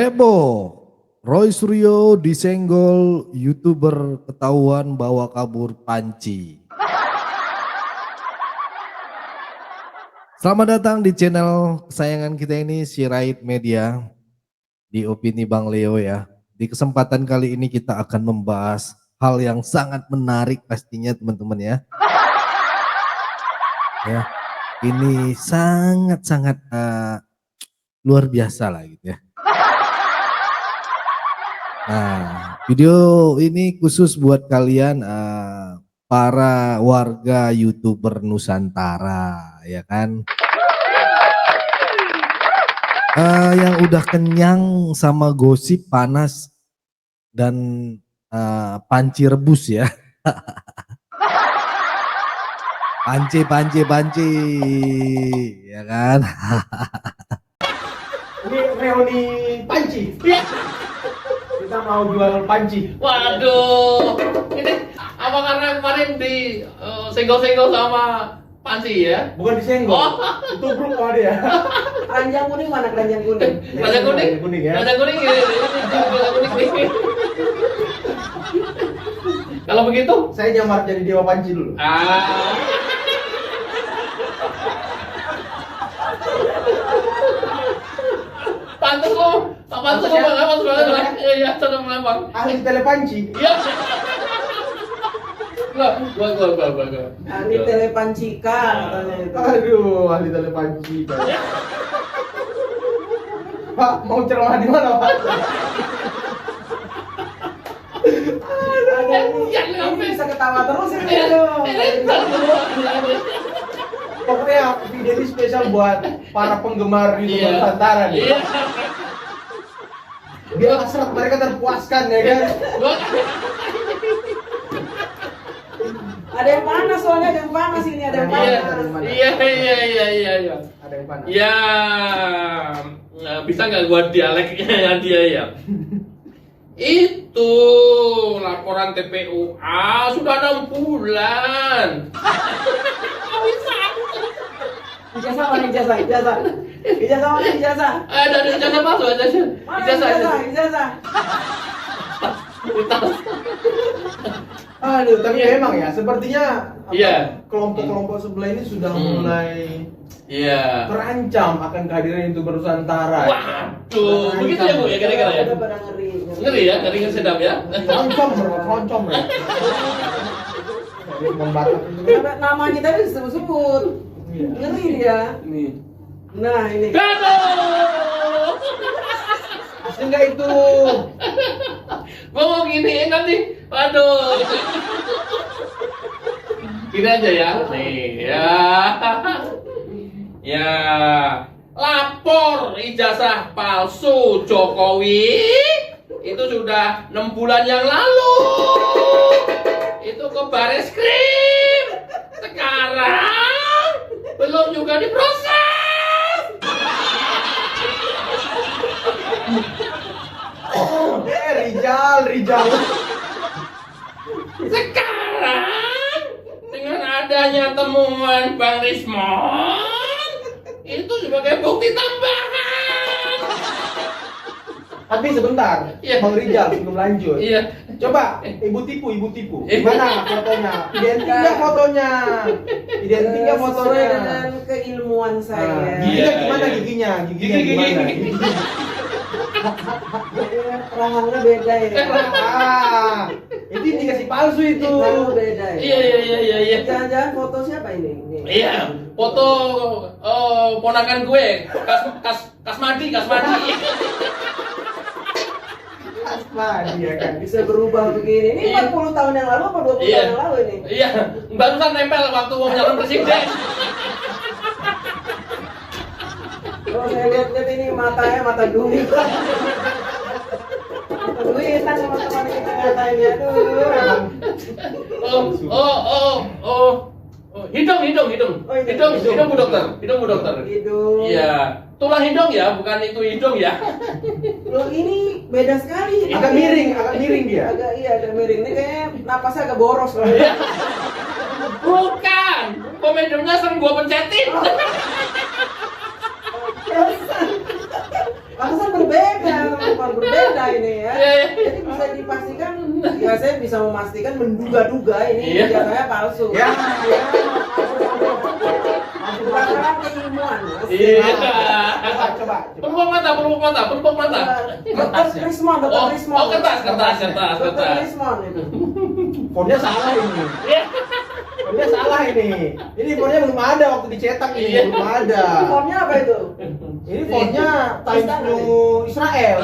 Heboh, Roy Suryo disenggol YouTuber ketahuan bawa kabur panci. Selamat datang di channel kesayangan kita ini, Sirait Media, di Opini Bang Leo ya. Di kesempatan kali ini kita akan membahas hal yang sangat menarik pastinya teman-teman ya. Ya, ini sangat-sangat luar biasa lah gitu ya. Nah, video ini khusus buat kalian para warga YouTuber Nusantara, ya kan? Yang udah kenyang sama gosip panas dan panci rebus ya. Panci, ya kan? Ini reuni panci. Kita mau jual panci. Waduh, ini apa karena kemarin di senggol-senggol sama panci ya? Bukan disenggol. Oh. Itu grup sama dia. Keranjang kuning mana keranjang kuning? Keranjang kuning? Keranjang kuning ya. Keranjang kuning ini keranjang kuning. Kalau begitu? Saya nyamar jadi dewa panci dulu. Pantes lo banget. Iya, sudah mulai bang. Ahli telepanci. Iya. Gua. Ahli telepancika katanya itu. Aduh, ahli telepanci. Pak, mau ceramah di mana, Pak? Ini bisa ketawa terus ini. Aduh. Pokoknya video ini spesial buat para penggemar YouTuber Nusantara nih. Iya. Biar hasrat mereka terpuaskan ya kan. Ada yang panas soalnya, ada yang panas ini, ada yang panas. Iya. Ada yang panas. Ya, bisa nggak gua dialeknya dia ya? Itu laporan TPUA sudah 6 bulan. Ijazah mana ijazah? Ijazah mana ijazah? Dari ijazah masuk aja sih. Mana ijazah? Aduh, tapi memang ya, sepertinya Iya. kelompok-kelompok sebelah ini sudah mulai Iya. terancam akan kehadiran YouTuber Nusantara. Waduh, begitu ya Bu ya kira-kira ya? Udah pada ngeri. Ngeri ya, ngeri sedap ya. Keroncong ya. Membatas itu. Nama kita disebut-sebut. Iya. Ngeri dia. Ini. Nah ini. Aduh. Enggak itu. Gua mau giniin nanti. Waduh. Gini aja ya. Nih, ya. Ya. Lapor ijazah palsu Jokowi itu sudah 6 bulan yang lalu. Itu ke Bareskrim. Sekarang belum juga diproses. Rijal. Sekarang dengan adanya temuan Bang Rismon itu sebagai bukti tambahan. Tapi sebentar, Iya. Bang Rijal sebelum lanjut. Iya. Coba, ibu tipu. Gimana fotonya? Identik nggak fotonya? Sesuai dengan keilmuan saya. Giginya gimana giginya? Giginya gimana? Rahangnya beda ya. Itu indikasi palsu itu. Itu beda ya. Iya. Jangan-jangan foto siapa ini? Iya, foto ponakan gue, Kasmadi. Asma dia kan. Bisa berubah begini. Ini 40 tahun yang lalu apa 20 tahun yang lalu ini? Iya, barusan nempel waktu mau nyalon presiden. Kalau saya lihat ini matanya mata duit. Mata duit sama teman kita katanya. Oh. Hidung Bu Dokter. Hidung. Iya, tulang hidung ya, bukan itu hidung ya. Loh ini beda sekali. Agak miring dia. Agak miring. Ini kayaknya napasnya agak boros loh. Bukan, komedinya sering gua pencetin. Pantesan berbeda sama ada ini ya. Iya, iya. Jadi bisa dipastikan, ya saya bisa memastikan menduga-duga ini Iya. ijazahnya palsu. Ya, ya. Berdasarkan keilmuan. Mas. Iya. Coba. Pelupuk mata. Dokter Krismon, Dokter Oh, Krismon. oh, kertas. Dokter Krismon itu. Fontnya salah ini. Iya. Fontnya salah ini. Ini fontnya belum ada waktu dicetak ini, Iya. belum ada. Fontnya apa itu? Ini fontnya Times New Israel.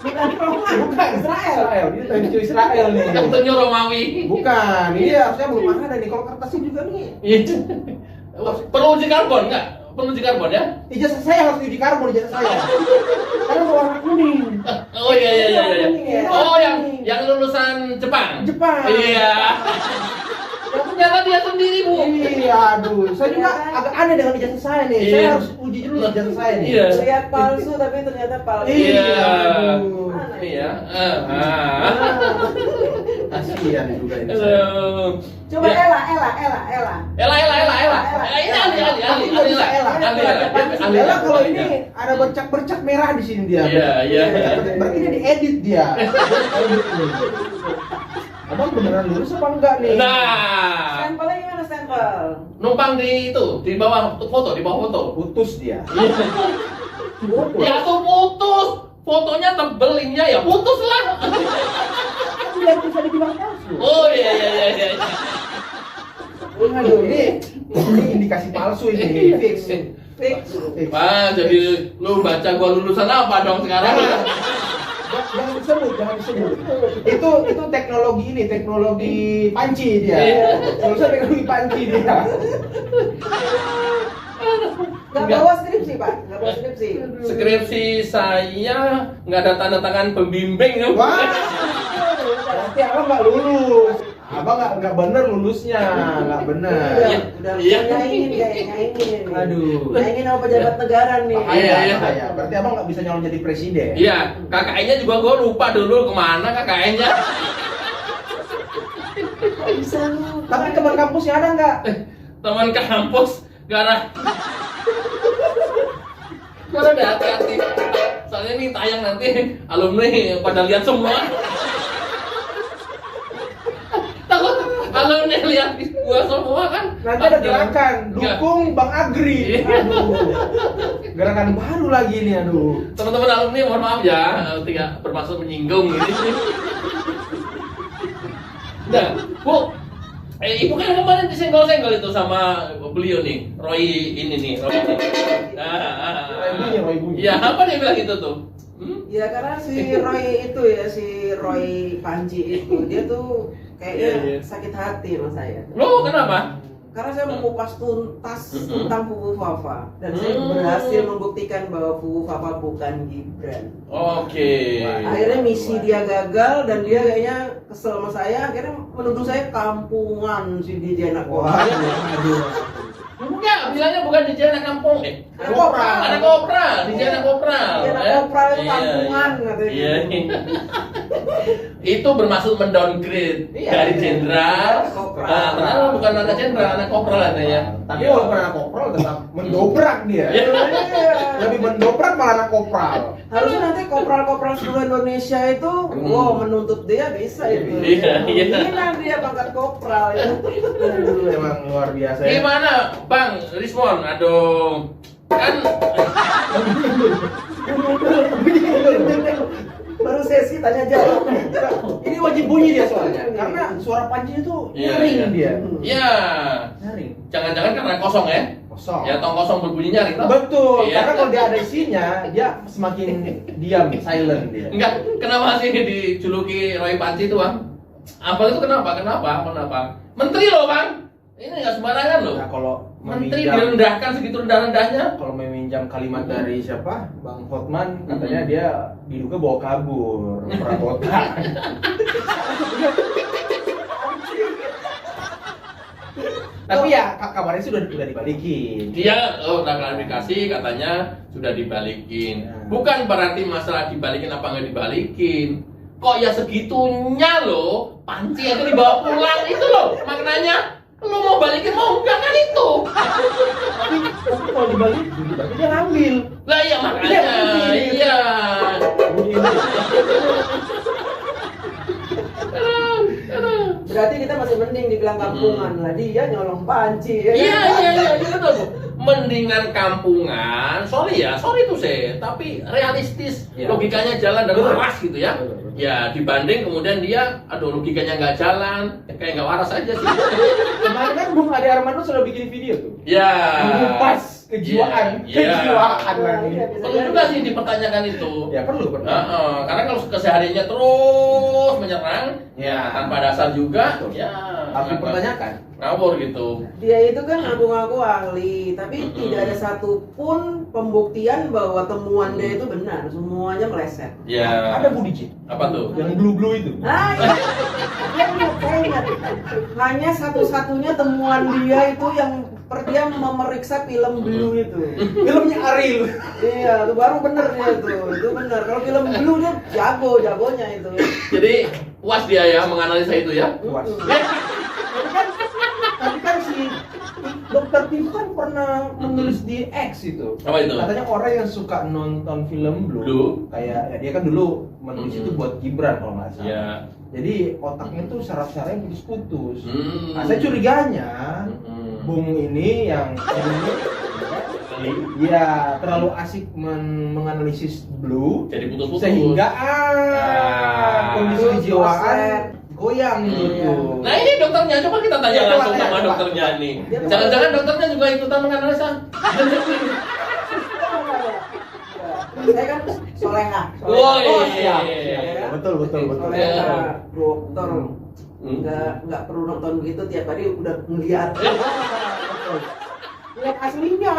Bukan Roma, bukan Israel. Israel, ini Times New Israel nih. Kartunya Romawi. Bukan, ini harusnya belum ada nih. Kalau kertasnya juga nih. Iya. Perlu uji karbon nggak? Perlu uji karbon ya? Ijazah saya harus diuji karbon ijazah saya. Karena warna kuning. Oh iya. Oh yang lulusan Jepang. Jepang. Iya. Ternyata dia sendiri, Bu. Iya, aduh. Saya juga agak aneh dengan ijazah saya nih. Iya. Saya harus uji dulu ijazah saya nih. Iya. Lihat palsu tapi ternyata palsu. Iya. Aduh. Iya. Kasihan juga ini. Coba Iya. Ella. Ela. Ini ahli. Ella kalau ini ada bercak-bercak merah di sini dia. Iya. Berarti dia diedit dia. Abang beneran lulus apa enggak nih? Nah, Stempelnya gimana stempel? numpang di itu, di bawah foto. Putus dia. Ya tuh putus. Fotonya tebel, ininya ya putus lah. Tidak bisa dibilang palsu. Oh iya. Aduh, ini indikasi palsu ini. Fix. Fix. Wah, jadi lu baca gua lulusan apa dong sekarang? Jangan disebut. Itu teknologi panci dia. Iya. Lulusan teknologi panci dia. Gak bawa skripsi Pak, gak bawa skripsi. Skripsi saya nggak ada tanda tangan pembimbing. Wah, berarti abang nggak lulus. Abang nggak bener lulusnya, nggak bener. Udah Iya. nyaingin. Aduh. Nyaingin sama pejabat negara nih. Iya. Bahaya. Berarti abang nggak bisa nyalon jadi presiden. Iya, KKN-nya juga gua lupa dulu kemana KKN-nya. Bisa lu. Tapi teman kampusnya ada nggak? Teman kampus karena hati-hati. Soalnya ini tayang nanti alumni pada lihat semua. Takut alumni lihat gua semua kan. Nanti ada gerakan dukung Bang Agri. Iya. Aduh. Gerakan baru lagi nih, aduh. Teman-teman alumni mohon maaf ya, tidak bermaksud menyinggung ini. Nah, Bu, Ibu kan kemarin disenggol-senggol itu sama beliau nih, Roy ini. Roy bunyi. Ya, apa dia bilang gitu tuh? Ya karena si Roy Panji itu dia tuh kayaknya Iya. sakit hati sama saya. Loh, kenapa? Karena saya mengupas tuntas tentang Fufu Fafa dan saya berhasil membuktikan bahwa Fufu Fafa bukan Gibran. Oke. Akhirnya misi dia gagal dan dia kayaknya kesel sama saya, akhirnya menuduh saya kampungan si DJ anak Wah, koran. aduh. Enggak, bilangnya bukan di anak kampung. Anak kopral. Anak kopral, di anak kopral. Di anak kopral itu kampungan katanya. Iya. Itu bermaksud mendowngrade Iya, dari iya. jenderal. Kopral. Nah, ternyata bukan anak jenderal, anak kopral katanya. Tapi walaupun anak kopral tetap mendobrak dia. Iya. Lebih mendobrak malah anak kopral. Harusnya nanti kopral-kopral seluruh Indonesia itu, wow menuntut dia bisa itu. Iya. Gila dia pangkat kopral itu. Aduh, emang luar biasa ya. Gimana, Bang Rismon? Aduh, kan Baru sesi tanya jawab. Ini wajib bunyi dia soalnya. Karena suara pancinya tuh Iya, nyaring iya. dia. ya Nyaring. jangan-jangan karena kosong ya? Kosong. Ya tong kosong berbunyi nyaring toh? Betul, Iya. karena kalau dia ada isinya, dia semakin diam, silent dia. Enggak, kenapa sih dijuluki Roy Panci itu, Bang? Abang itu kenapa? Menteri loh, Bang. Ini nggak sembarangan loh. Nah, kalau Menteri meminjam, direndahkan segitu rendah-rendahnya. kalau meminjam kalimat dari siapa? Bang Hotman, katanya dia diduga bawa kabur perabotan. Tapi ya kabarnya sih udah dibalikin. Dia udah klarifikasi katanya sudah dibalikin. Ya. Bukan berarti masalah dibalikin apa nggak dibalikin. Kok ya segitunya loh, Panci aja dibawa pulang itu loh maknanya. Lu mau balikin mau enggak kan itu? Tapi kalau dibalikin, berarti dia ngambil. Lah iya makanya, iya. Bunyi mending dibilang kampungan lah, dia nyolong panci ya. Iya, betul. Mendingan kampungan, sorry tuh saya, tapi realistis, Iya. logikanya jalan dan Betul. waras gitu ya. Betul. Ya dibanding kemudian dia, aduh logikanya nggak jalan, kayak nggak waras aja sih. Kemarin kan Bung Ade Armando sudah bikin video tuh. Ya. Mengupas kejiwaan, Iya. kejiwaan lagi. Iya, bisa Perlu juga sih dipertanyakan itu. Ya perlu. Karena kalau kesehariannya terus menyerang, Ya. tanpa dasar juga, Betul. ya Harus dipertanyakan. ngawur gitu. Dia itu kan ngaku-ngaku ahli, tapi Mm-mm. tidak ada satupun pembuktian bahwa temuan dia itu benar, semuanya meleset. Ya. Ada Budi J. Apa tuh? Yang blue itu. Ah, iya. Saya ingat. Hanya satu-satunya temuan dia itu yang dia memeriksa film Blue itu. Filmnya Ariel. Iya, itu baru bener dia itu bener. Kalau film Blue dia jagonya itu. Jadi puas dia ya menganalisa itu ya. Puas. Tapi kan si Dokter Tim kan pernah menulis di X itu. Apa itu? Katanya orang yang suka nonton film Blue, Blue. kayak ya dia kan dulu menulis itu buat Gibran kalau nggak salah. Ya. Jadi otaknya tuh saraf-sarafnya putus-putus. Hmm. Nah, saya curiganya Hmm. Bung ini yang Iya, terlalu asik menganalisis Blue Jadi putus-putus. sehingga kondisi Itu kejiwaan proses. goyang gitu. Nah ini dokternya, coba kita tanya Ya, coba, langsung sama coba. dokternya nih. Dia Jangan-jangan dokternya juga ikutan menganalisa. Saya kan soleha. Woi. Oh, siap. Iya. Betul. Soleha, dokter. Hmm. Nggak perlu nonton begitu tiap hari udah ngeliat. Lihat aslinya.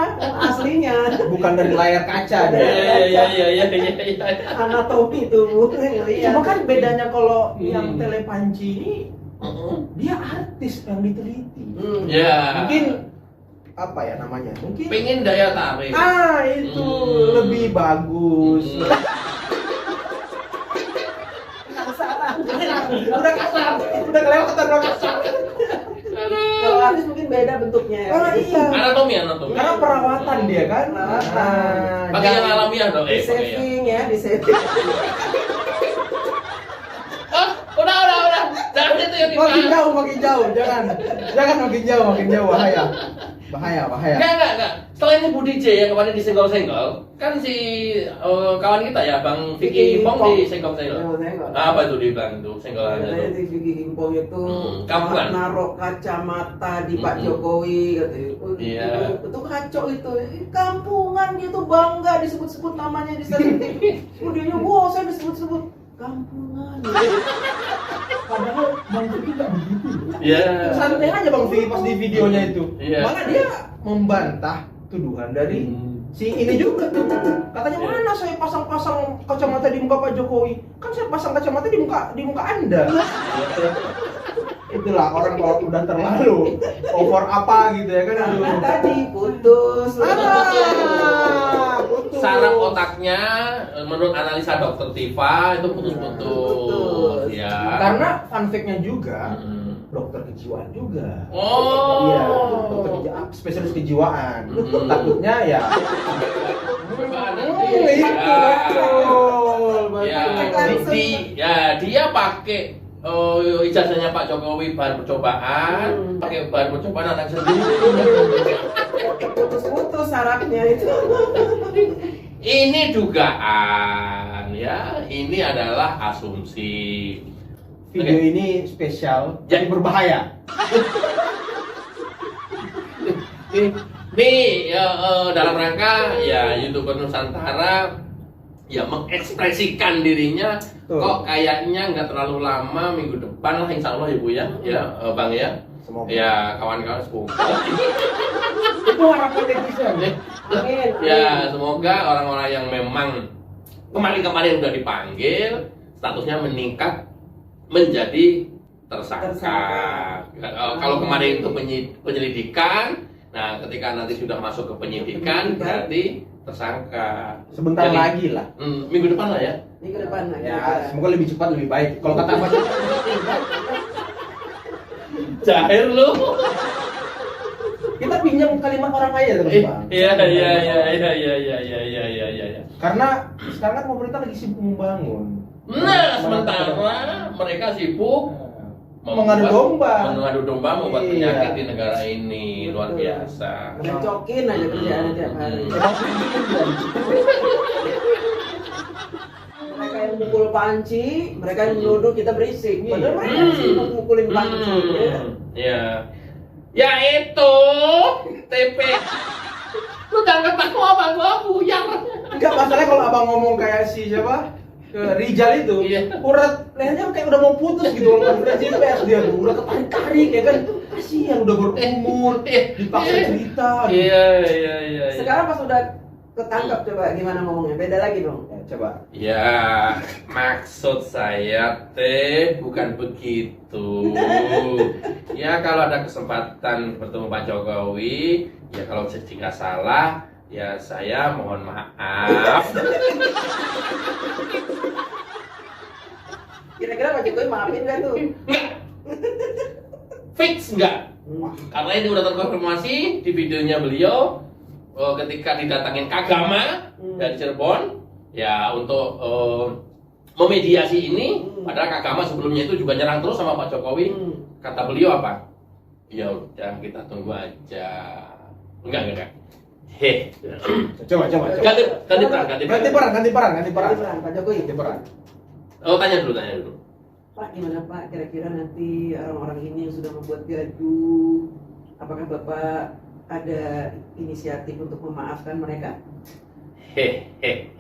Bukan dari layar kaca deh. Iya. Anatomi tubuh ngeliat. Cuma kan bedanya kalau Hmm. yang telepanci ini dia artis yang diteliti. Ya. Mungkin apa ya namanya? Mungkin Pengen daya tarik. itu Hmm. lebih bagus. Udah kasar, udah kelewatan udah kasar. Kalau artis mungkin beda bentuknya ya. Oh iya. Anatomi. Karena perawatan dia kan. Perawatan. Pakai yang alamiah dong. Di Pakai ya. saving ya, di saving. Oh, udah. Jangan itu yang dibahas. Makin jauh, jangan makin jauh, bahaya. Enggak. Selain Budi J yang kemarin disenggol-senggol, kan si kawan kita ya, Bang Vicky Pong disenggol-senggol. Apa itu dia bilang itu senggolannya Katanya tuh? di Vicky Gimpong itu kampungan. naruh kacamata di Pak Jokowi katanya. Iya. Itu kacau itu. Kampungan dia tuh bangga disebut-sebut namanya di stasiun TV. Udahnya saya disebut-sebut kampungan. Padahal Bang Vicky nggak begitu. Iya. Santai aja Bang Vicky pas di videonya itu. Iya. Malah dia membantah tuduhan dari si ini juga tuh. Katanya Iya. mana saya pasang-pasang kacamata di muka Pak Jokowi? Kan saya pasang kacamata di muka Anda. Itulah orang kalau udah terlalu over apa gitu ya kan. Aduh. Nah, tadi putus. Putus. Saraf otaknya menurut analisa dokter Tifa itu putus-putus. Putus. Ya. Karena fun fact-nya juga Mm-mm. dokter kejiwaan juga. Oh. Iya, dokter kejiwaan, spesialis kejiwaan. Hmm. Takutnya ya. Iya. Betul. Ya, Langsung. dia pakai ijazahnya Pak Jokowi bahan percobaan, pakai bahan percobaan anak sendiri. Putus-putus sarafnya itu. Ini dugaan ya, ini adalah asumsi. Video Oke. ini spesial, Ya. jadi berbahaya. Nih ya, dalam rangka ya YouTuber Nusantara ya mengekspresikan dirinya. Betul. Kok kayaknya nggak terlalu lama, minggu depan lah insya Allah ya Bu ya, Bang ya. Semoga. Ya kawan-kawan semoga. Itu harapan netizen. Amin. Ya semoga orang-orang yang memang kemarin-kemarin udah dipanggil statusnya meningkat menjadi tersangka. Kalau kemarin itu penyelidikan, nah ketika nanti sudah masuk ke penyidikan berarti tersangka. Sebentar Jadi, lagi lah. Minggu depan lah ya. Ini ke depan lagi. Ya, semoga lebih cepat lebih baik. Kalau kata Pak Jahir lu. kita pinjam kalimat orang kaya terus, Bang. Iya. Karena sekarang kan pemerintah lagi sibuk membangun. Nah, sementara mereka sibuk Mengadu domba. Mengadu domba membuat Iya. penyakit di negara ini luar biasa. Ngecokin aja kerjaannya tiap hari. Mereka yang mukul panci, mereka yang menuduh kita berisik. Padahal mereka sih mau mukulin panci. Ya. Ya. Ya itu TP. Lu jangan ketahu apa gua buyar. Enggak, masalahnya kalau abang ngomong kayak si siapa? Ke Rijal itu, Iya. urat lehernya kayak udah mau putus gitu loh, konferensi pers dia tuh udah ketarik-tarik ya kan, kasihan udah berumur, dipaksa cerita. Iya. Sekarang pas udah ketangkap coba gimana ngomongnya? Beda lagi dong. Ya, coba. Ya, maksud saya teh bukan begitu. Ya kalau ada kesempatan bertemu Pak Jokowi, ya kalau jadi nggak salah, ya saya mohon maaf. Kira-kira Pak Jokowi maafin nggak tuh? Enggak. Fix enggak. Karena ini udah terkonfirmasi di videonya beliau ketika didatangin Kagama dari Cirebon ya untuk memediasi ini. Padahal Kagama sebelumnya itu juga nyerang terus sama Pak Jokowi. Kata beliau apa? Ya udah kita tunggu aja. Enggak. Heh. Coba. Ganti peran. Pak Jokowi. Ganti peran. Oh, tanya dulu. Pak, gimana Pak? Kira-kira nanti orang-orang ini yang sudah membuat gaduh, apakah Bapak ada inisiatif untuk memaafkan mereka? Hehehe.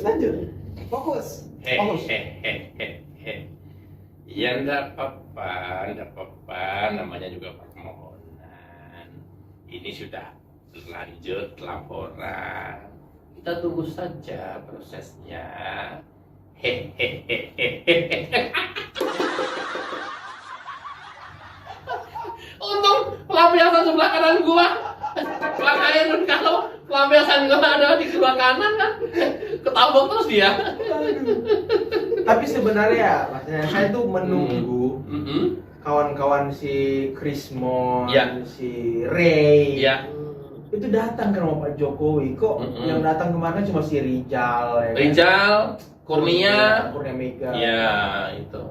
Lanjut. Fokus. Hehehe. Ya enggak apa-apa, namanya juga permohonan. Ini sudah lanjut laporan. Kita tunggu saja prosesnya. Hehehe. Untung pelampiasan sebelah kanan gua. Makanya kalau pelampiasan gua ada di sebelah kanan kan ketabok terus dia. Tapi sebenarnya, maksudnya saya tuh menunggu kawan-kawan si Krismon, Ya. si Ray, Ya, itu datang ke rumah Pak Jokowi. Kok yang datang kemarin cuma si Rijal, ya kan? Rijal, Kurnia, Kurnia Mega. ya itu.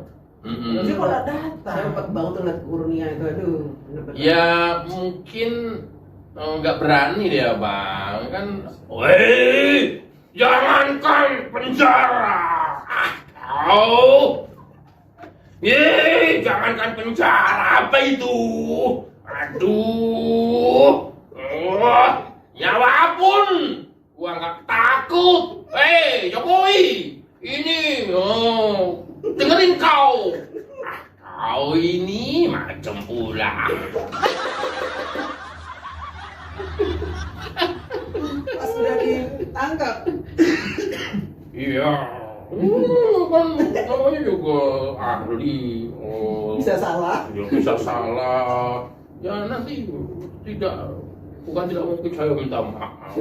Tapi kok nggak datang? Saya empat banget tuh ngeliat Kurnia itu, aduh. bener-bener. Ya mungkin nggak berani dia bang kan. Woi, jangankan penjara, kau. Jangankan penjara, apa itu? Aduh, nyawa pun gua nggak takut. Jokowi, ini, dengerin kau. Kau ini macam ular. Pas udah ditangkap. Iya. Kan namanya juga ahli. Bisa salah. Ya, bisa salah. Ya nanti bukan tidak mungkin saya minta maaf.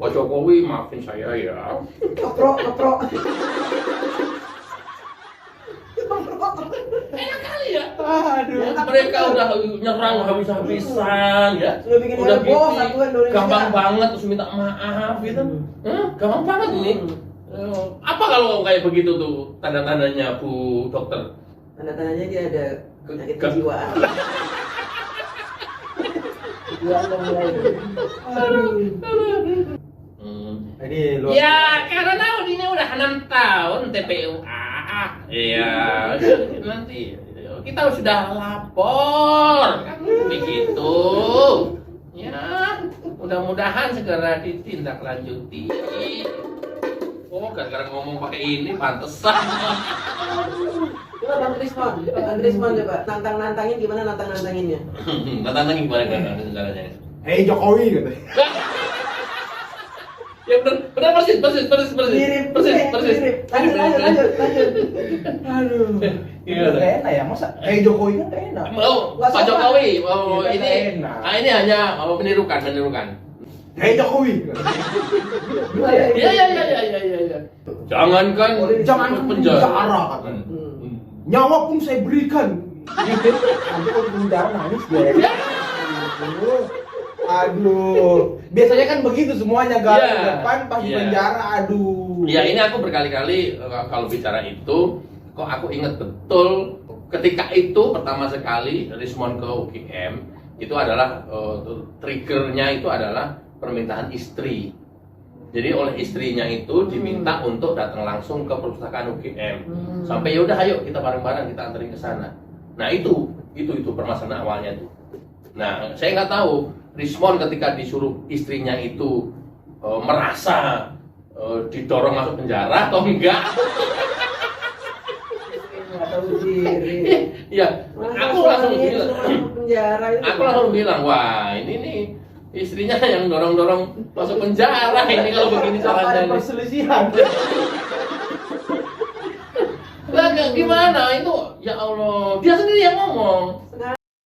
Pak Jokowi maafin saya ya. Keprok. Enak kali ya. Aduh. Mereka udah nyerang habis-habisan ya. Sudah bikin Udah heboh bikin satu Indonesia. gampang banget terus minta maaf gitu. Gampang banget ini. Apa kalau kayak begitu tuh tanda-tandanya Bu Dokter? Tanda-tandanya dia ada penyakit Ke- kejiwaan. Kejiwaan udah mulai. Ini luar. Ya karena ini udah 6 tahun TPUA. Iya, nanti kita sudah lapor kan begitu. Ya, mudah-mudahan segera ditindaklanjuti. Oh, gara-gara ngomong pakai ini pantesan. Coba Bang Trisman coba nantangin gimana nantang-nantanginnya. Tantangin gimana caranya? Hei Jokowi gitu. Ya benar persis. Mirip. Lanjut. Aduh. Iya. Gak enak ya, masa Hei Jokowi kan gak enak. Pak Jokowi, Iya, ini enak. ini hanya menirukan. Hei Jokowi. Iya. Jangankan Jangan penjara kan. Nyawa pun saya berikan. Nanti kalau di penjara nangis dia. Aduh, biasanya kan begitu semuanya gali Iya, depan pas di iya. penjara, aduh. Ya ini aku berkali-kali kalau bicara itu, kok aku ingat betul ketika itu pertama sekali Rismon ke UGM itu adalah triggernya itu adalah permintaan istri. Jadi oleh istrinya itu diminta untuk datang langsung ke perpustakaan UGM. Sampai ya udah ayo kita bareng-bareng kita anterin ke sana. Nah itu permasalahan awalnya tuh. Nah saya nggak tahu Rismon ketika disuruh istrinya itu merasa didorong masuk penjara atau enggak. Nggak tahu diri. Iya, Masa aku langsung suaminya bilang, disuruh masuk penjara itu. aku langsung bilang, wah ini nih istrinya yang dorong-dorong masuk penjara ini kalau begini Apa ada caranya. perselisihan? Lah gimana itu? Ya Allah, dia sendiri yang ngomong.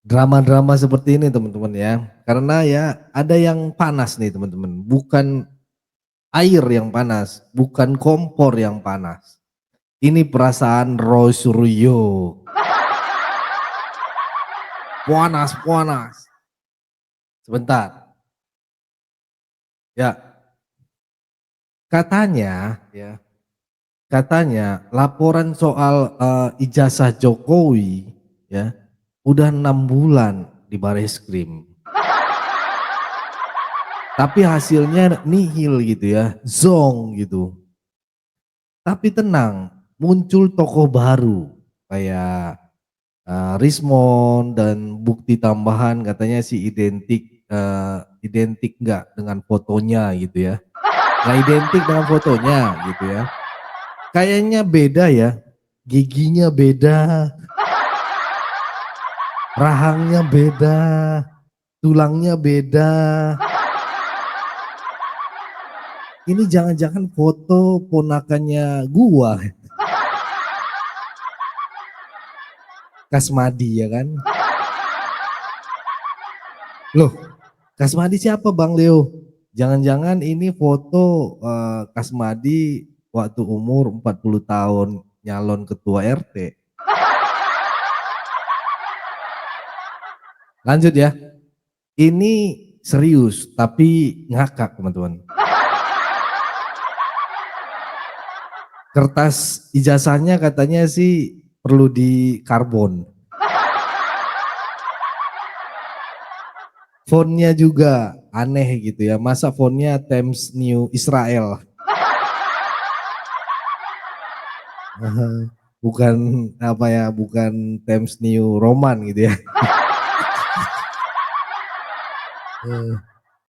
Drama-drama seperti ini teman-teman ya. Karena ya ada yang panas nih teman-teman. Bukan air yang panas, bukan kompor yang panas. Ini perasaan Roy Suryo. Panas. Sebentar. Ya. Katanya laporan soal ijazah Jokowi ya udah 6 bulan di Bareskrim. Tapi hasilnya nihil gitu ya, zong gitu. Tapi tenang, muncul tokoh baru kayak Rismon dan bukti tambahan katanya sih identik nggak dengan fotonya gitu ya. Nggak identik dengan fotonya gitu ya. Kayaknya beda ya, giginya beda, rahangnya beda, tulangnya beda. Ini jangan-jangan foto ponakannya gua. Kasmadi ya kan? Loh, Kasmadi siapa Bang Leo? Jangan-jangan ini foto Kasmadi waktu umur 40 tahun nyalon ketua RT. Lanjut ya. Ini serius tapi ngakak teman-teman. Kertas ijazahnya katanya sih perlu di karbon. Fontnya juga aneh gitu ya. Masa fontnya Times New Israel? Bukan apa ya, bukan Times New Roman gitu ya.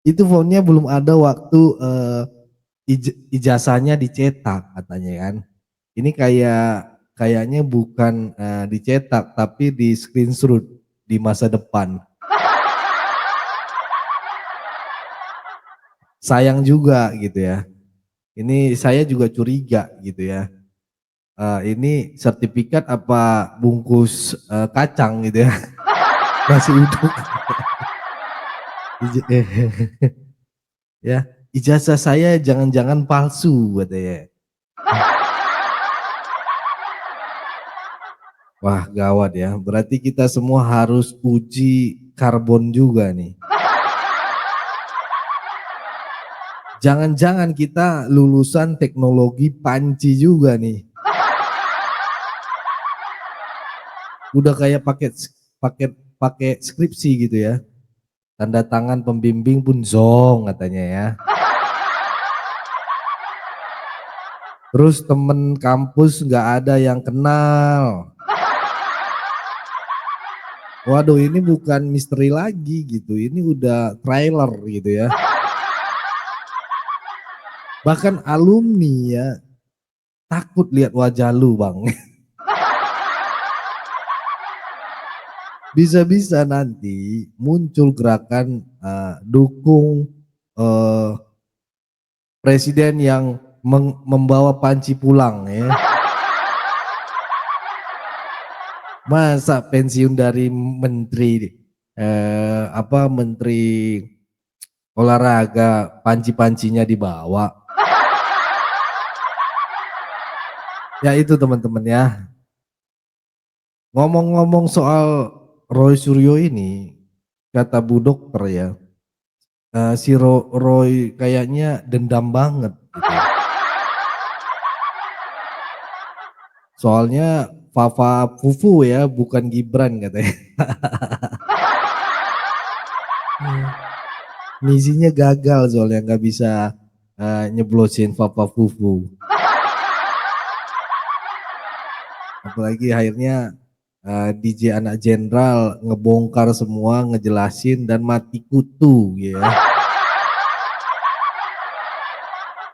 Itu fontnya belum ada waktu ijazahnya dicetak katanya kan. Ini kayaknya bukan dicetak tapi di screenshot di masa depan. Sayang juga gitu ya. Ini saya juga curiga gitu ya. Ini sertifikat apa bungkus kacang gitu ya. Masih uduk. Ya, ijazah saya jangan-jangan palsu katanya. Wah gawat ya, berarti kita semua harus uji karbon juga nih. Jangan-jangan kita lulusan teknologi panci juga nih. Udah kayak pakai skripsi gitu ya. Tanda tangan pembimbing pun zong katanya ya. Terus temen kampus nggak ada yang kenal. Waduh ini bukan misteri lagi gitu, ini udah trailer gitu ya. Bahkan alumni ya takut lihat wajah lu Bang. Bisa-bisa nanti muncul gerakan dukung presiden yang membawa panci pulang ya. Masa pensiun dari menteri menteri olahraga panci-pancinya dibawa. Ya itu teman-teman ya. Ngomong-ngomong soal Roy Suryo ini, kata Bu Dokter ya, si Roy kayaknya dendam banget gitu. Soalnya Fafa Fufu ya, bukan Gibran katanya. Misinya gagal soalnya nggak bisa nyeblosin Fafa Fufu. Apalagi akhirnya DJ Anak Jenderal ngebongkar semua, ngejelasin dan mati kutu ya.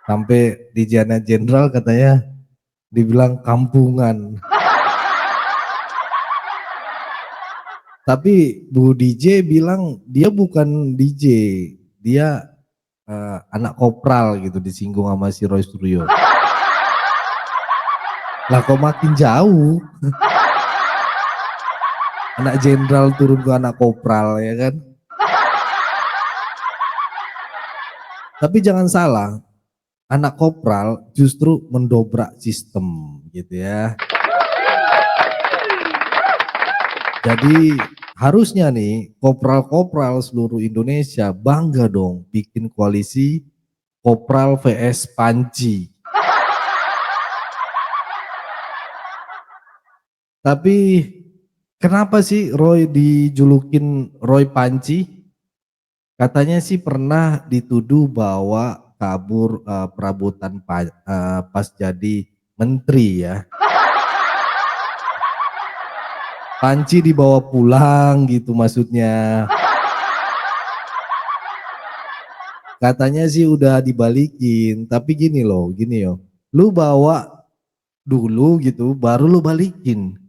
Sampai DJ Anak Jenderal katanya dibilang kampungan. Tapi Bu DJ bilang dia bukan DJ, dia anak kopral gitu, disinggung sama si Roy Suryo. Lah kok makin jauh. Anak jenderal turun ke anak kopral ya kan. Tapi jangan salah, anak kopral justru mendobrak sistem gitu ya. Jadi harusnya nih kopral-kopral seluruh Indonesia bangga dong bikin koalisi kopral vs Panci. Tapi kenapa sih Roy dijulukin Roy Panci? Katanya sih pernah dituduh bahwa kabur perabotan pas jadi menteri ya. Panci dibawa pulang gitu maksudnya. Katanya sih udah dibalikin, tapi gini loh, lu bawa dulu gitu, baru lu balikin.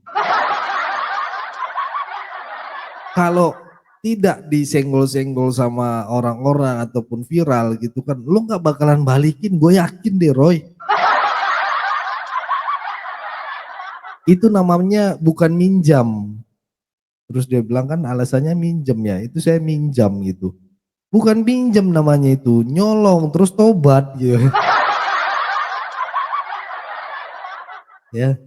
Kalau tidak disenggol-senggol sama orang-orang ataupun viral gitu kan, lu nggak bakalan balikin, gue yakin deh Roy. Itu namanya bukan minjam. Terus dia bilang kan alasannya minjam ya, itu saya minjam gitu. Bukan pinjam namanya itu, nyolong terus tobat gitu. Ya,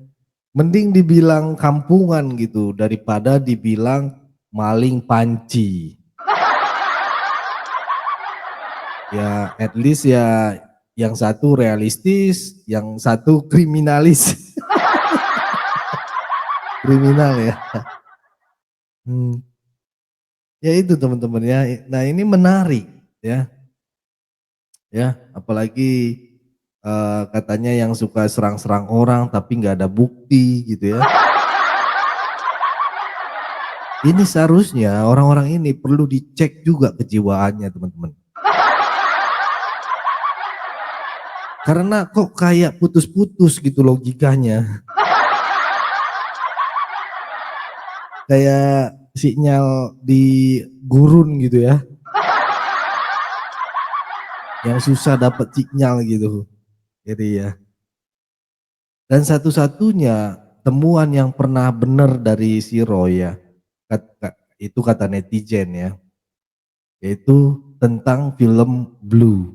mending dibilang kampungan gitu daripada dibilang maling panci. Ya at least ya yang satu realistis, yang satu kriminalis. Kriminal ya. Ya itu teman-teman ya. Nah ini menarik ya. Ya apalagi katanya yang suka serang-serang orang tapi nggak ada bukti gitu ya. Ini seharusnya orang-orang ini perlu dicek juga kejiwaannya teman-teman. Karena kok kayak putus-putus gitu logikanya. Kayak sinyal di gurun gitu ya. Yang susah dapat sinyal gitu. Jadi ya. Dan satu-satunya temuan yang pernah benar dari si Roy ya. Itu kata netizen ya. Yaitu tentang film Blue.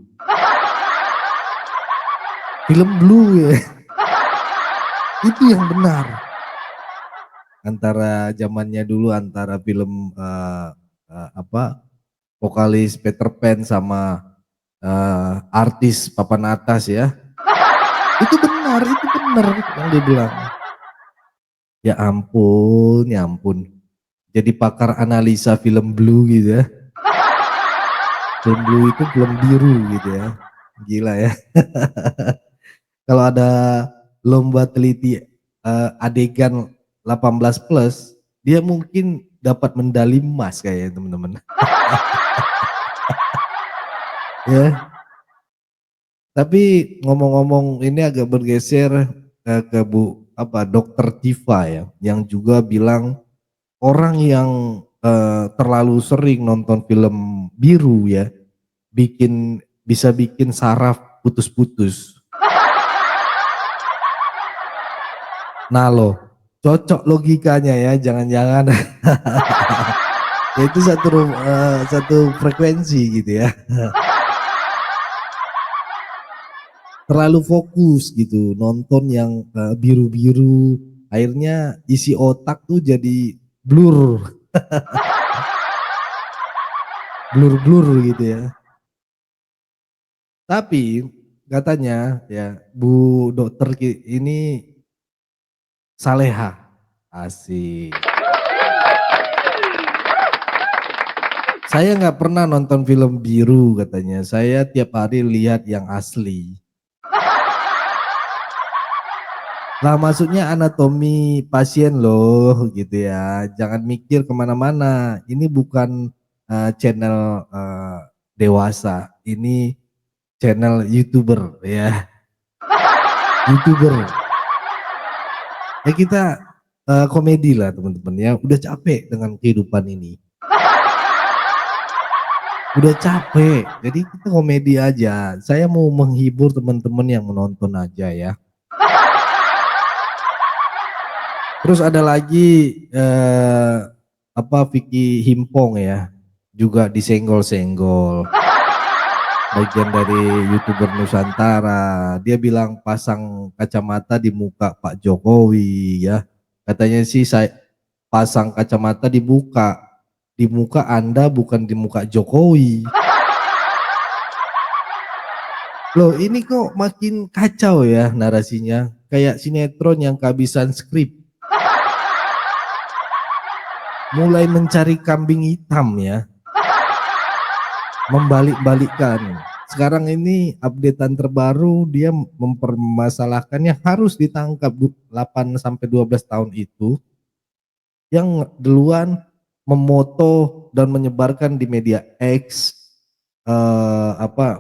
Film Blue ya. Itu yang benar. Antara zamannya dulu antara film vokalis Peter Pan sama artis papan atas ya. Itu benar yang dia bilang. Ya ampun. Jadi pakar analisa film Blue gitu ya. Film Blue itu film biru gitu ya. Gila ya. Kalau ada lomba teliti adegan 18 plus, dia mungkin dapat medali emas kayaknya teman-teman. Ya. Tapi ngomong-ngomong ini agak bergeser ke Dokter Tifa ya, yang juga bilang orang yang terlalu sering nonton film biru ya, bisa bikin saraf putus-putus. Nah loh, cocok logikanya ya, jangan-jangan itu satu frekuensi gitu ya. Terlalu fokus gitu, nonton yang biru-biru, akhirnya isi otak tuh jadi blur. Blur-blur gitu ya. Tapi katanya ya Bu Dokter ini saleha. Asik. Saya nggak pernah nonton film biru katanya. Saya tiap hari lihat yang asli. Lah maksudnya anatomi pasien loh gitu ya. Jangan mikir kemana-mana. Ini bukan channel dewasa. Ini channel YouTuber ya. YouTuber. Ya kita komedi lah teman-teman ya. Udah capek dengan kehidupan ini. Udah capek. Jadi kita komedi aja. Saya mau menghibur teman-teman yang menonton aja ya. Terus ada lagi Vicky Himpong ya, juga disenggol-senggol. Bagian dari YouTuber Nusantara, dia bilang pasang kacamata di muka Pak Jokowi ya. Katanya sih saya pasang kacamata di muka Anda bukan di muka Jokowi. Loh ini kok makin kacau ya narasinya, kayak sinetron yang kehabisan skrip. Mulai mencari kambing hitam ya, membalik-balikkan. Sekarang ini updatean terbaru dia mempermasalahkannya harus ditangkap 8-12 tahun itu yang duluan memoto dan menyebarkan di media X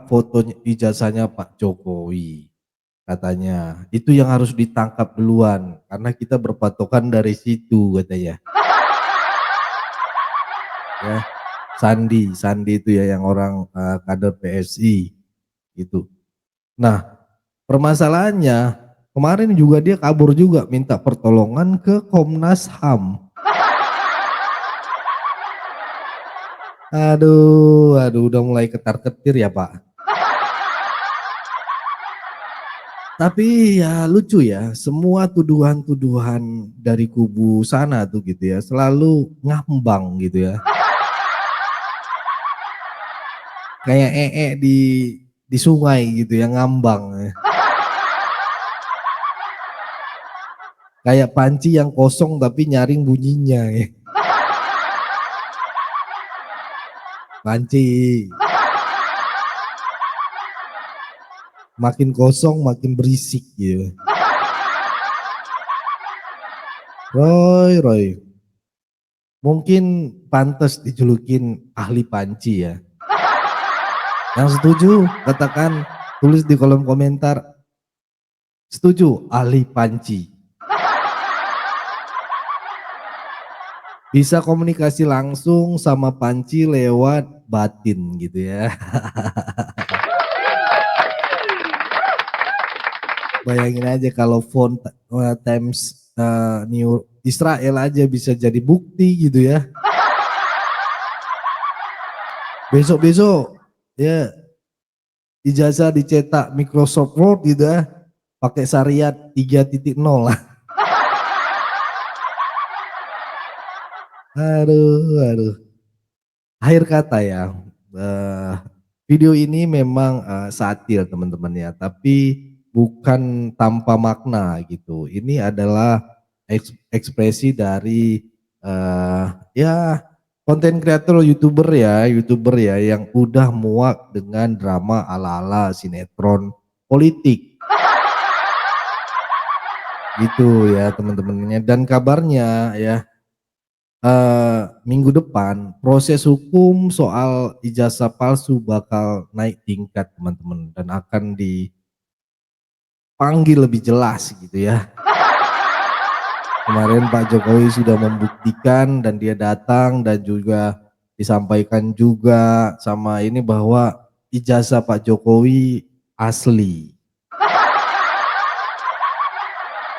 fotonya ijazahnya Pak Jokowi. Katanya itu yang harus ditangkap duluan karena kita berpatokan dari situ katanya. Ya, Sandi itu ya yang orang kader PSI gitu. Nah, permasalahannya kemarin juga dia kabur juga minta pertolongan ke Komnas HAM. Aduh, udah mulai ketar-ketir ya Pak. Tapi ya lucu ya, semua tuduhan-tuduhan dari kubu sana tuh gitu ya, selalu ngambang gitu ya. Kayak di sungai gitu ya, ngambang. Kayak panci yang kosong tapi nyaring bunyinya ya. Panci. Makin kosong makin berisik gitu. Roy. Mungkin pantas dijulukin ahli panci ya. Yang setuju katakan, tulis di kolom komentar. Setuju ahli panci. Bisa komunikasi langsung sama panci lewat batin gitu ya. Bayangin aja kalau font Times New Israel aja bisa jadi bukti gitu ya. Besok ya ijazah dicetak Microsoft Word gitu ya, pakai syariat 3.0 lah. Aduh. Akhir kata ya, video ini memang satir teman-teman ya, tapi bukan tanpa makna gitu. Ini adalah ekspresi dari ya konten kreator YouTuber ya yang udah muak dengan drama ala-ala sinetron politik. Gitu ya teman-temannya, dan kabarnya ya minggu depan proses hukum soal ijazah palsu bakal naik tingkat teman-teman dan akan dipanggil lebih jelas gitu ya. Kemarin Pak Jokowi sudah membuktikan dan dia datang dan juga disampaikan juga sama ini bahwa ijazah Pak Jokowi asli.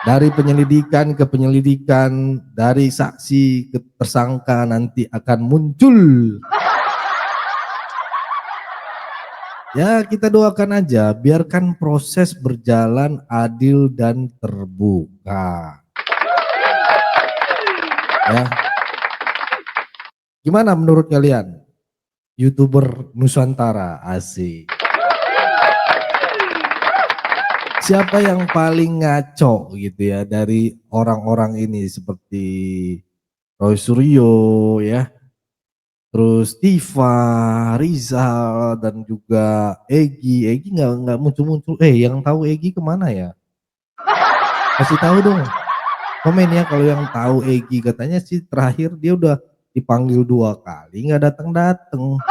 Dari penyelidikan ke penyelidikan, dari saksi ke tersangka nanti akan muncul. Ya kita doakan aja, biarkan proses berjalan adil dan terbuka. Ya. Gimana menurut kalian? YouTuber Nusantara asik. Siapa yang paling ngaco gitu ya dari orang-orang ini seperti Roy Suryo ya, terus Tifa, Rizal dan juga Egi. Egi nggak muncul-muncul. Yang tahu Egi kemana ya? Kasih tahu dong. Komen ya kalau yang tahu Egi, katanya sih terakhir dia udah dipanggil 2 kali nggak datang-datang.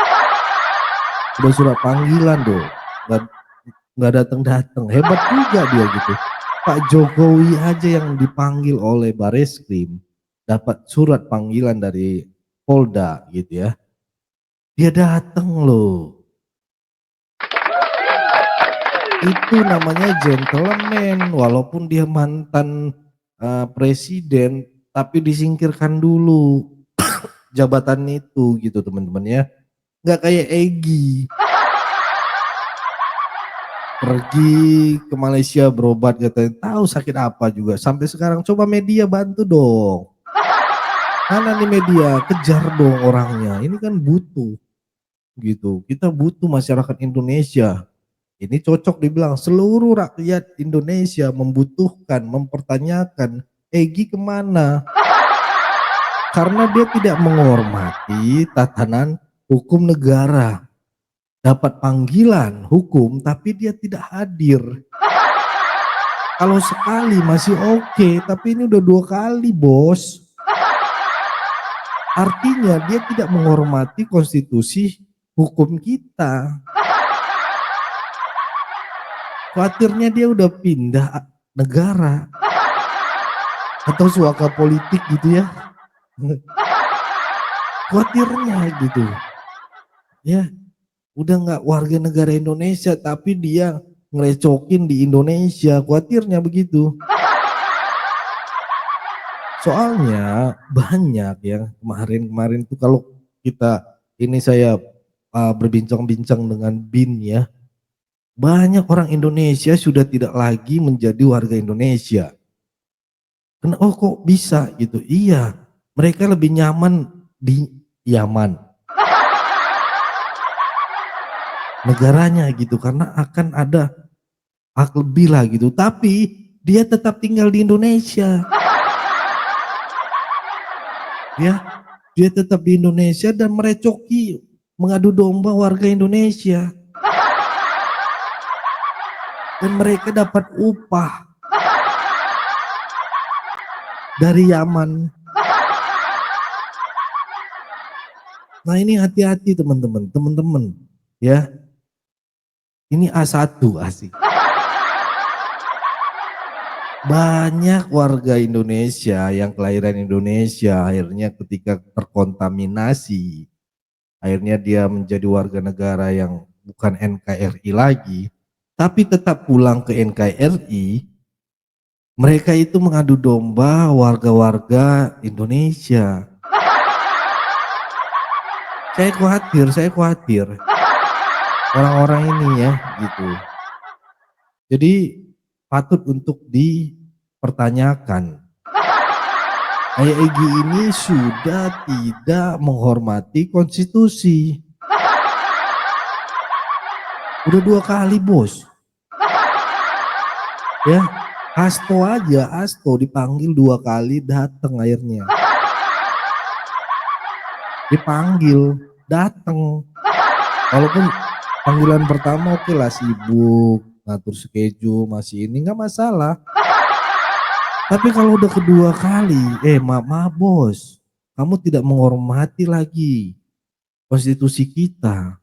Udah surat panggilan dong, nggak datang-datang. Hebat juga dia gitu. Pak Jokowi aja yang dipanggil oleh Bareskrim dapat surat panggilan dari Polda gitu ya. Dia datang loh. Itu namanya gentleman, walaupun dia mantan presiden, tapi disingkirkan dulu jabatan itu gitu teman-teman ya. Nggak kayak Egy. Pergi ke Malaysia berobat katanya, tahu sakit apa juga. Sampai sekarang coba media bantu dong. Mana nih media, kejar dong orangnya. Ini kan butuh gitu. Kita butuh masyarakat Indonesia. Ini cocok dibilang seluruh rakyat Indonesia membutuhkan, mempertanyakan Egy kemana. Karena dia tidak menghormati tatanan hukum negara. Dapat panggilan hukum tapi dia tidak hadir. Kalau sekali masih oke, tapi ini udah 2 kali bos. Artinya dia tidak menghormati konstitusi hukum kita. Khawatirnya dia udah pindah negara atau suaka politik gitu ya. Khawatirnya gitu ya. Udah nggak warga negara Indonesia tapi dia ngerecokin di Indonesia, khawatirnya begitu. Soalnya banyak ya kemarin tuh kalau kita ini saya berbincang-bincang dengan BIN ya, banyak orang Indonesia sudah tidak lagi menjadi warga Indonesia. Oh kok bisa gitu? Iya, mereka lebih nyaman di Yaman. Negaranya gitu, karena akan ada hak lebih lah gitu, tapi dia tetap tinggal di Indonesia ya, dia tetap di Indonesia dan merecoki, mengadu domba warga Indonesia dan mereka dapat upah dari Yaman. Nah ini hati-hati teman-teman ya. Ini A1 asik. Banyak warga Indonesia yang kelahiran Indonesia akhirnya ketika terkontaminasi, akhirnya dia menjadi warga negara yang bukan NKRI lagi, tapi tetap pulang ke NKRI, mereka itu mengadu domba warga-warga Indonesia. Saya khawatir orang-orang ini ya gitu. Jadi patut untuk dipertanyakan. Kayak Egy ini sudah tidak menghormati konstitusi. Udah 2 kali bos. Ya, Hasto dipanggil 2 kali datang akhirnya. Dipanggil, datang. Walaupun panggilan pertama oke lah sibuk, ngatur schedule masih ini nggak masalah. Tapi kalau udah kedua kali, maaf bos, kamu tidak menghormati lagi konstitusi kita.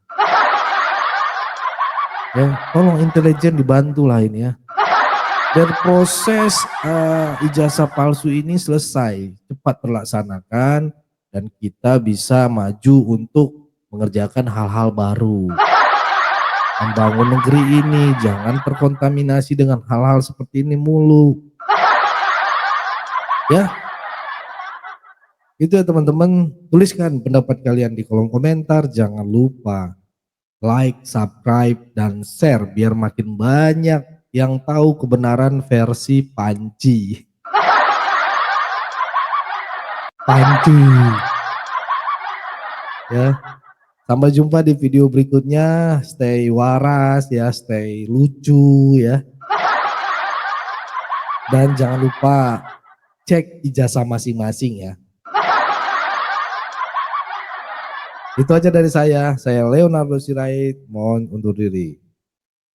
Ya, tolong intelijen dibantu lah ini ya. Dan proses ijazah palsu ini selesai, cepat terlaksanakan dan kita bisa maju untuk mengerjakan hal-hal baru. Membangun negeri ini, jangan terkontaminasi dengan hal-hal seperti ini mulu. Ya, itu ya teman-teman, tuliskan pendapat kalian di kolom komentar, jangan lupa like, subscribe, dan share biar makin banyak yang tahu kebenaran versi Panji. Panji. Ya, sampai jumpa di video berikutnya, stay waras ya, stay lucu ya. Dan jangan lupa cek ijazah masing-masing ya. Itu aja dari saya Leonardo Sirait, mohon undur diri.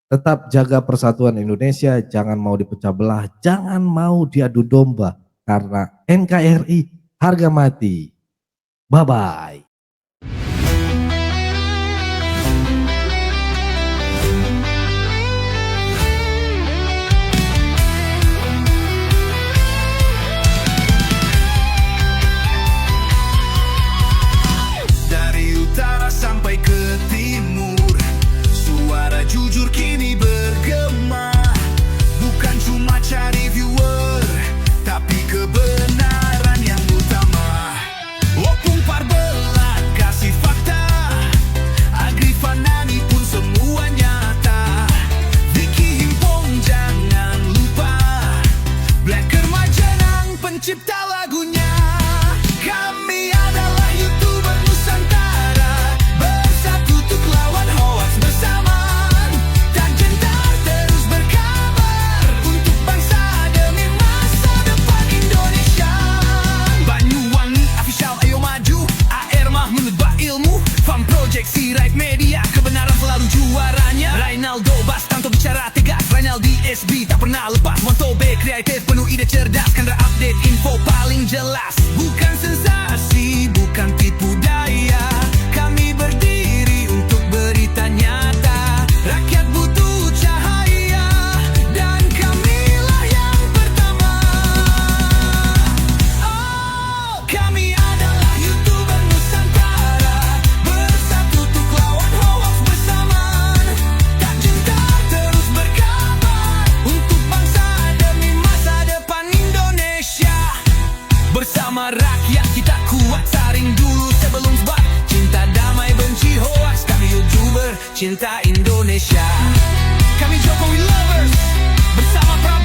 Tetap jaga persatuan Indonesia, jangan mau dipecah belah, jangan mau diadu domba, karena NKRI harga mati. Bye-bye. Dari utara sampai ke timur, suara jujur kini bergema. Bukan cuma cari viewer, tapi kebenaran yang utama. Opung Parbelat kasih fakta, Agri Fanani pun semua nyata. Vicky Himpong jangan lupa, Blacker Majanang pencipta lagunya. Kami adalah YouTuber Nusantara, bersatu untuk lawan hoax bersamaan. Tak gentar terus berkabar, untuk bangsa demi masa depan Indonesia. Banyuwangi official ayo maju, AR Mahmud Ba Ilmu, Fam Project Sirait Media, kebenaran selalu juaranya. Rainaldo Bastanto bicara tegas, Rainaldi SB tak pernah lepas. Monto B kreatif penuh ide cerdas, Kendra update info paling jelas. Bukan sensasi, bukan tipu daya, kami berdiri untuk berita nyata. Rakyat butuh cahaya, dan kamilah yang pertama. Oh, kami adalah YouTuber Nusantara, bersatu untuk lawan hoax bersamaan. Tak gentar terus berkabar, untuk bangsa demi masa depan Indonesia. Bersama rakyat kita kuat, saring dulu sebelum sebar. Cinta damai benci hoax, kami YouTuber cinta Indonesia. Kami Jokowi lovers, bersama Prabowo